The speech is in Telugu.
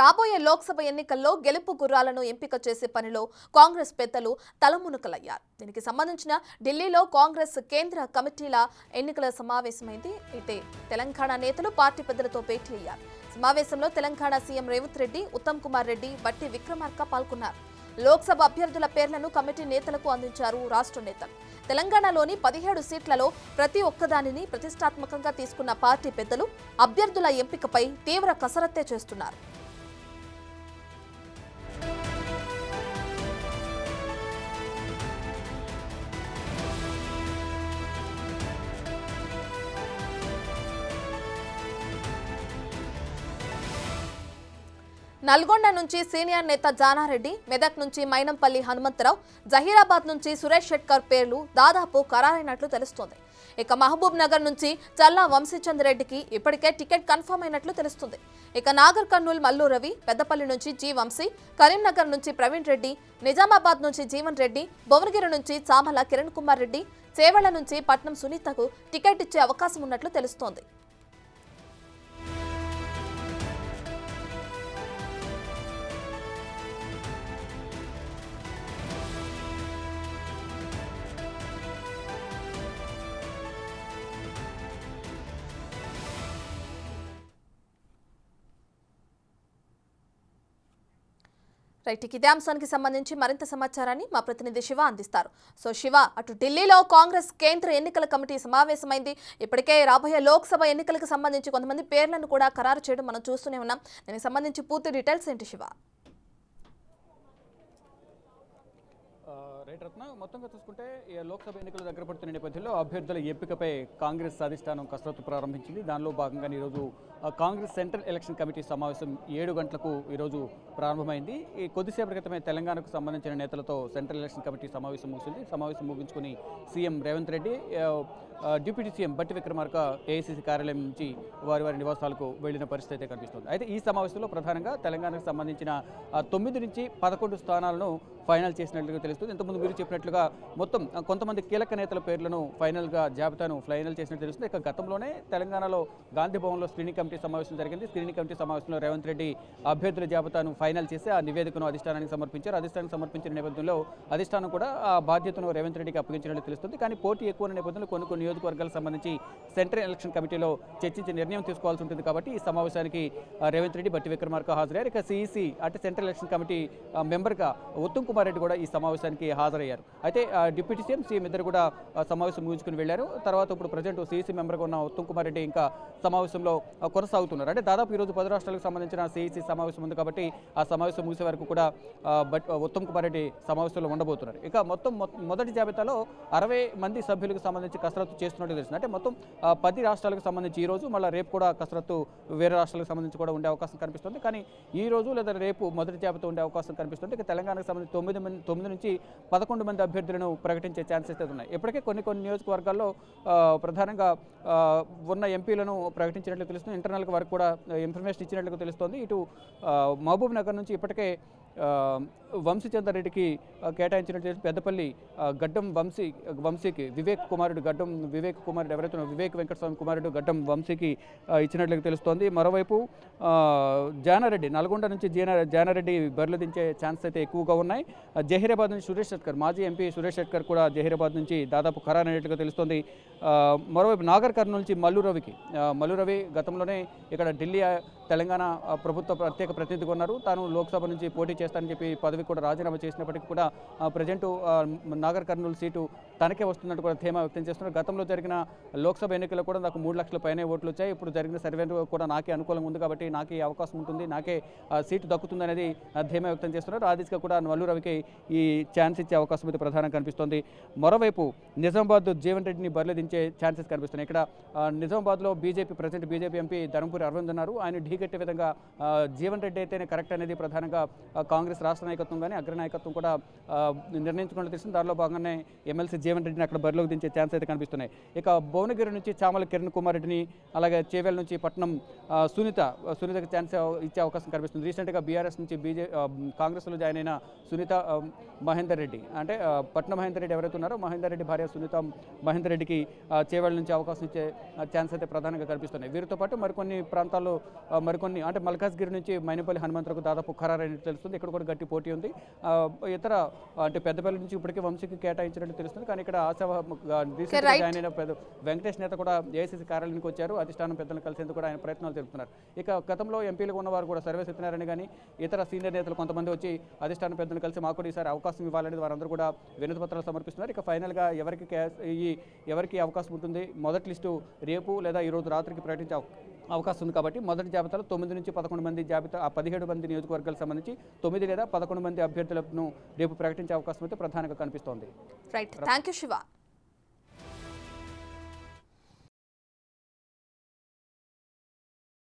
రాబోయే లోక్సభ ఎన్నికల్లో గెలుపు గుర్రాలను ఎంపిక చేసే పనిలో కాంగ్రెస్ పెద్దలు తలమునకలయ్యారు. దీనికి సంబంధించిన ఢిల్లీలో కాంగ్రెస్ కేంద్ర కమిటీల ఎన్నికల సమావేశమైంది. అయితే తెలంగాణ నేతలు పార్టీ పెద్దలతో భేటీ అయ్యారు. సమావేశంలో తెలంగాణ సీఎం రేవంత్ రెడ్డి, ఉత్తమ్ కుమార్ రెడ్డి, బట్టి విక్రమార్క పాల్గొన్నారు. లోక్సభ అభ్యర్థుల పేర్లను కమిటీ నేతలకు అందించారు రాష్ట్ర నేతలు. తెలంగాణలోని 17 సీట్లలో ప్రతి ఒక్కదానిని ప్రతిష్టాత్మకంగా తీసుకున్న పార్టీ పెద్దలు అభ్యర్థుల ఎంపికపై తీవ్ర కసరత్తే చేస్తున్నారు. నల్గొండ నుంచి సీనియర్ నేత జానారెడ్డి, మెదక్ నుంచి మైనంపల్లి హనుమంతరావు, జహీరాబాద్ నుంచి సురేష్ షెట్కర్ పేర్లు దాదాపు ఖరారైనట్లు తెలుస్తోంది. ఇక మహబూబ్ నగర్ నుంచి చల్లా వంశీచంద్ రెడ్డికి ఇప్పటికే టికెట్ కన్ఫర్మ్ అయినట్లు తెలుస్తుంది. ఇక నాగర్ కర్నూల్ మల్లు రవి, పెద్దపల్లి నుంచి జి వంశీ, కరీంనగర్ నుంచి ప్రవీణ్ రెడ్డి, నిజామాబాద్ నుంచి జీవన్ రెడ్డి, భువనగిరి నుంచి చామల కిరణ్ కుమార్ రెడ్డి, చేవెళ్ల నుంచి పట్నం సునీతకు టికెట్ ఇచ్చే అవకాశం ఉన్నట్లు తెలుస్తోంది. రైట్, ఇదే అంశానికి సంబంధించి మరింత సమాచారాన్ని మా ప్రతినిధి శివ అందిస్తారు. సో శివ, అటు ఢిల్లీలో కాంగ్రెస్ కేంద్ర ఎన్నికల కమిటీ సమావేశమైంది. ఇప్పటికే రాబోయే లోక్సభ ఎన్నికలకు సంబంధించి కొంతమంది పేర్లను కూడా ఖరారు చేయడం మనం చూస్తూనే ఉన్నాం. దీనికి సంబంధించి పూర్తి డీటెయిల్స్ ఏంటి శివ? రైట్ రత్న, మొత్తంగా చూసుకుంటే లోక్సభ ఎన్నికలు దగ్గర పడుతున్న నేపథ్యంలో అభ్యర్థుల ఎంపికపై కాంగ్రెస్ అధిష్టానం కసరత్తు ప్రారంభించింది. దానిలో భాగంగా ఈరోజు కాంగ్రెస్ సెంట్రల్ ఎలక్షన్ కమిటీ సమావేశం 7 గంటలకు ఈరోజు ప్రారంభమైంది. ఈ కొద్దిసేపటి క్రితమే తెలంగాణకు సంబంధించిన నేతలతో సెంట్రల్ ఎలక్షన్ కమిటీ సమావేశం ముగిసింది. సమావేశం ముగించుకుని CM Revanth Reddy, deputy CM బట్టి విక్రమార్క ఏఐసీసీ కార్యాలయం నుంచి వారి నివాసాలకు వెళ్లిన పరిస్థితి అయితే కనిపిస్తుంది. అయితే ఈ సమావేశంలో ప్రధానంగా తెలంగాణకు సంబంధించిన 9 నుంచి 11 స్థానాలను ఫైనల్ చేసినట్లుగా తెలుస్తుంది. ఇంతకుముందు మీరు చెప్పినట్లుగా మొత్తం కొంతమంది కీలక నేతల పేర్లను జాబితాను ఫైనల్ చేసినట్టు తెలుస్తుంది. ఇక గతంలోనే తెలంగాణలో గాంధీ భవన్లో స్క్రీనింగ్ కమిటీ సమావేశం జరిగింది. స్క్రీనింగ్ కమిటీ సమావేశంలో రేవంత్ రెడ్డి అభ్యర్థుల జాబితాను ఫైనల్ చేసి ఆ నివేదికను అధిష్టానానికి సమర్పించారు. అధిష్టానానికి సమర్పించిన నేపథ్యంలో అధిష్టానం కూడా ఆ బాధ్యతను రేవంత్ రెడ్డికి అప్పగించినట్టు తెలుస్తుంది. కానీ పోటీ ఎక్కువ ఉన్న నేపథ్యంలో కొన్ని నియోజకవర్గాలకు సంబంధించి సెంట్రల్ ఎలక్షన్ కమిటీలో చర్చించి నిర్ణయం తీసుకోవాల్సి ఉంటుంది. కాబట్టి ఈ సమావేశానికి రేవంత్ రెడ్డి, బట్టి విక్రమార్క హాజరయ్యారు. ఇక సిఈసి అంటే సెంట్రల్ ఎలక్షన్ కమిటీ మెంబర్గా ఉత్తమ్ కుమార్ రెడ్డి కూడా ఈ సమావేశానికి హాజరయ్యారు. అయితే డిప్యూటీ సీఎం ఇద్దరు కూడా సమావేశం ముగించుకుని వెళ్లారు. తర్వాత ఇప్పుడు ప్రజెంట్ సిఈసి మెంబర్గా ఉన్న ఉత్తమ్ కుమార్ రెడ్డి ఇంకా సమావేశంలో కొనసాగుతున్నారు. అంటే దాదాపు ఈరోజు 10 రాష్ట్రాలకు సంబంధించిన సిఈసి సమావేశం ఉంది. కాబట్టి ఆ సమావేశం ముగిసే వరకు కూడా ఉత్తమ్ కుమార్ రెడ్డి సమావేశంలో ఉండబోతున్నారు. ఇక మొదటి జాబితాలో 60 మంది సభ్యులకు సంబంధించి కసరత్తు చేస్తున్నట్టు తెలిసింది. అంటే మొత్తం 10 రాష్ట్రాలకు సంబంధించి ఈ రోజు, మళ్ళీ రేపు కూడా కసరత్తు వేరే రాష్ట్రాలకు సంబంధించి కూడా ఉండే అవకాశం కనిపిస్తుంది. కానీ ఈ రోజు లేదా రేపు మొదటి జాబితా ఉండే అవకాశం కనిపిస్తుంది. ఇక తెలంగాణకు సంబంధించి 9 నుంచి 11 మంది అభ్యర్థులను ప్రకటించే ఛాన్సెస్ అయితే ఉన్నాయి. ఇప్పటికే కొన్ని నియోజకవర్గాల్లో ప్రధానంగా ఉన్న ఎంపీలను ప్రకటించినట్లు తెలుస్తుంది. ఇంటర్నల్ వరకు కూడా ఇన్ఫర్మేషన్ ఇచ్చినట్లుగా తెలుస్తోంది. ఇటు మహబూబ్ నగర్ నుంచి ఇప్పటికే వంశీచందర్ రెడ్డికి కేటాయించినట్టు పెద్దపల్లి గడ్డం వంశీకి వివేక్ కుమారుడు ఎవరైతే వివేక్ వెంకటస్వామి కుమారుడు గడ్డం వంశీకి ఇచ్చినట్లుగా తెలుస్తోంది. మరోవైపు జానారెడ్డి, నల్గొండ నుంచి జానారెడ్డి బరిలో దించే ఛాన్స్ అయితే ఎక్కువగా ఉన్నాయి. జహీరాబాద్ నుంచి సురేష్ షెట్కర్, మాజీ ఎంపీ సురేష్ షెట్కర్ కూడా జహీరాబాద్ నుంచి దాదాపు ఖరారైనట్లుగా తెలుస్తోంది. మరోవైపు నాగర్ కర్నూలు నుంచి మల్లు రవి గతంలోనే ఇక్కడ ఢిల్లీ తెలంగాణ ప్రభుత్వ ప్రత్యేక ప్రతినిధిగా ఉన్నారు. తాను లోక్సభ నుంచి పోటీ చేస్తానని చెప్పి పదవి కూడా రాజీనామా చేసినప్పటికీ కూడా ప్రజెంట్ నాగర్ కర్నూలు సీటు తనకే వస్తున్నట్టు కూడా ధీమా వ్యక్తం చేస్తున్నారు. గతంలో జరిగిన లోక్సభ ఎన్నికల్లో కూడా నాకు 3 లక్షల పైనే ఓట్లు వచ్చాయి. ఇప్పుడు జరిగిన సర్వేలో కూడా నాకే అనుకూలంగా ఉంది, కాబట్టి నాకే అవకాశం ఉంటుంది, నాకే సీటు దక్కుతుంది అనేది ధీమా వ్యక్తం చేస్తున్నారు. ఆ దిశగా కూడా మల్లు రవికి ఈ ఛాన్స్ ఇచ్చే అవకాశం అయితే ప్రధానంగా కనిపిస్తోంది. మరోవైపు నిజామాబాద్ జీవన్ రెడ్డిని బరిలో దించే ఛాన్సెస్ కనిపిస్తున్నాయి. ఇక్కడ నిజామాబాద్లో present BJP MP Dharmapuri Arvind ఉన్నారు. ఆయన ఢీగట్టే విధంగా జీవన్ రెడ్డి అయితేనే కరెక్ట్ అనేది ప్రధానంగా కాంగ్రెస్ రాష్ట్ర నాయకత్వం నాయకత్వం కానీ అగ్రనాయకత్వం కూడా నిర్ణయించుకున్నట్టు తెలిసింది. దానిలో భాగంగానే ఎమ్మెల్సీ జీవన్ రెడ్డిని అక్కడ బరిలోకి దించే ఛాన్స్ అయితే కనిపిస్తున్నాయి. ఇక భువనగిరి నుంచి చామల కిరణ్ కుమార్ రెడ్డిని, అలాగే చేవేల నుంచి పట్నం సునీతకి ఛాన్స్ ఇచ్చే అవకాశం కనిపిస్తుంది. రీసెంట్గా బీఆర్ఎస్ నుంచి కాంగ్రెస్లో జాయిన్ అయిన సునీత మహేందర్ రెడ్డి, అంటే పట్నం మహేందర్ రెడ్డి ఎవరైతే ఉన్నారో మహేందర్ రెడ్డి భార్య సునీత మహేందర్ రెడ్డికి చేవేల నుంచి అవకాశం ఇచ్చే ఛాన్స్ అయితే ప్రధానంగా కనిపిస్తున్నాయి. వీరితో పాటు మరికొన్ని ప్రాంతాల్లో అంటే మల్కాజ్గిరి నుంచి మైనపల్లి హనుమంతరకు దాదాపు ఖరారైనట్టు తెలుస్తుంది. ఇక్కడ కూడా గట్టి పోటీ ఉంది. ఇతర అంటే పెద్దపల్లి నుంచి ఇప్పటికే వంశీకి కేటాయించినట్టు తెలుస్తుంది. కానీ ఇక్కడ రీసెంట్గా జాయిన్ అయిన వెంకటేష్ నేత కూడా ఏఐసీసీ కార్యాలయానికి వచ్చారు. అధిష్టానం పెద్దలను కలిసేందుకు కూడా ఆయన ప్రయత్నాలు జరుపుతున్నారు. ఇక గతంలో ఎంపీలుగా ఉన్నవారు కూడా సర్వే సత్యనారాయణ కానీ ఇతర సీనియర్ నేతలు కొంతమంది వచ్చి అధిష్టానం పెద్దలను కలిసి మాకు కూడా ఈసారి అవకాశం ఇవ్వాలనేది వారందరూ కూడా వినతి పత్రాలు సమర్పిస్తున్నారు. ఇక ఫైనల్గా ఎవరికి అవకాశం ఉంటుంది, మొదటి లిస్టు రేపు లేదా ఈరోజు రాత్రికి ప్రకటించే అవకాశం ఉంది. కాబట్టి మొదటి జాబితాలో 9 నుంచి 11 మంది జాబితా, ఆ 17 మంది నియోజకవర్గాలకు సంబంధించి 9 లేదా 11 మంది అభ్యర్థులను రేపు ప్రకటించే అవకాశం అయితే ప్రధానంగా కనిపిస్తోంది. Right, thank you Shiva.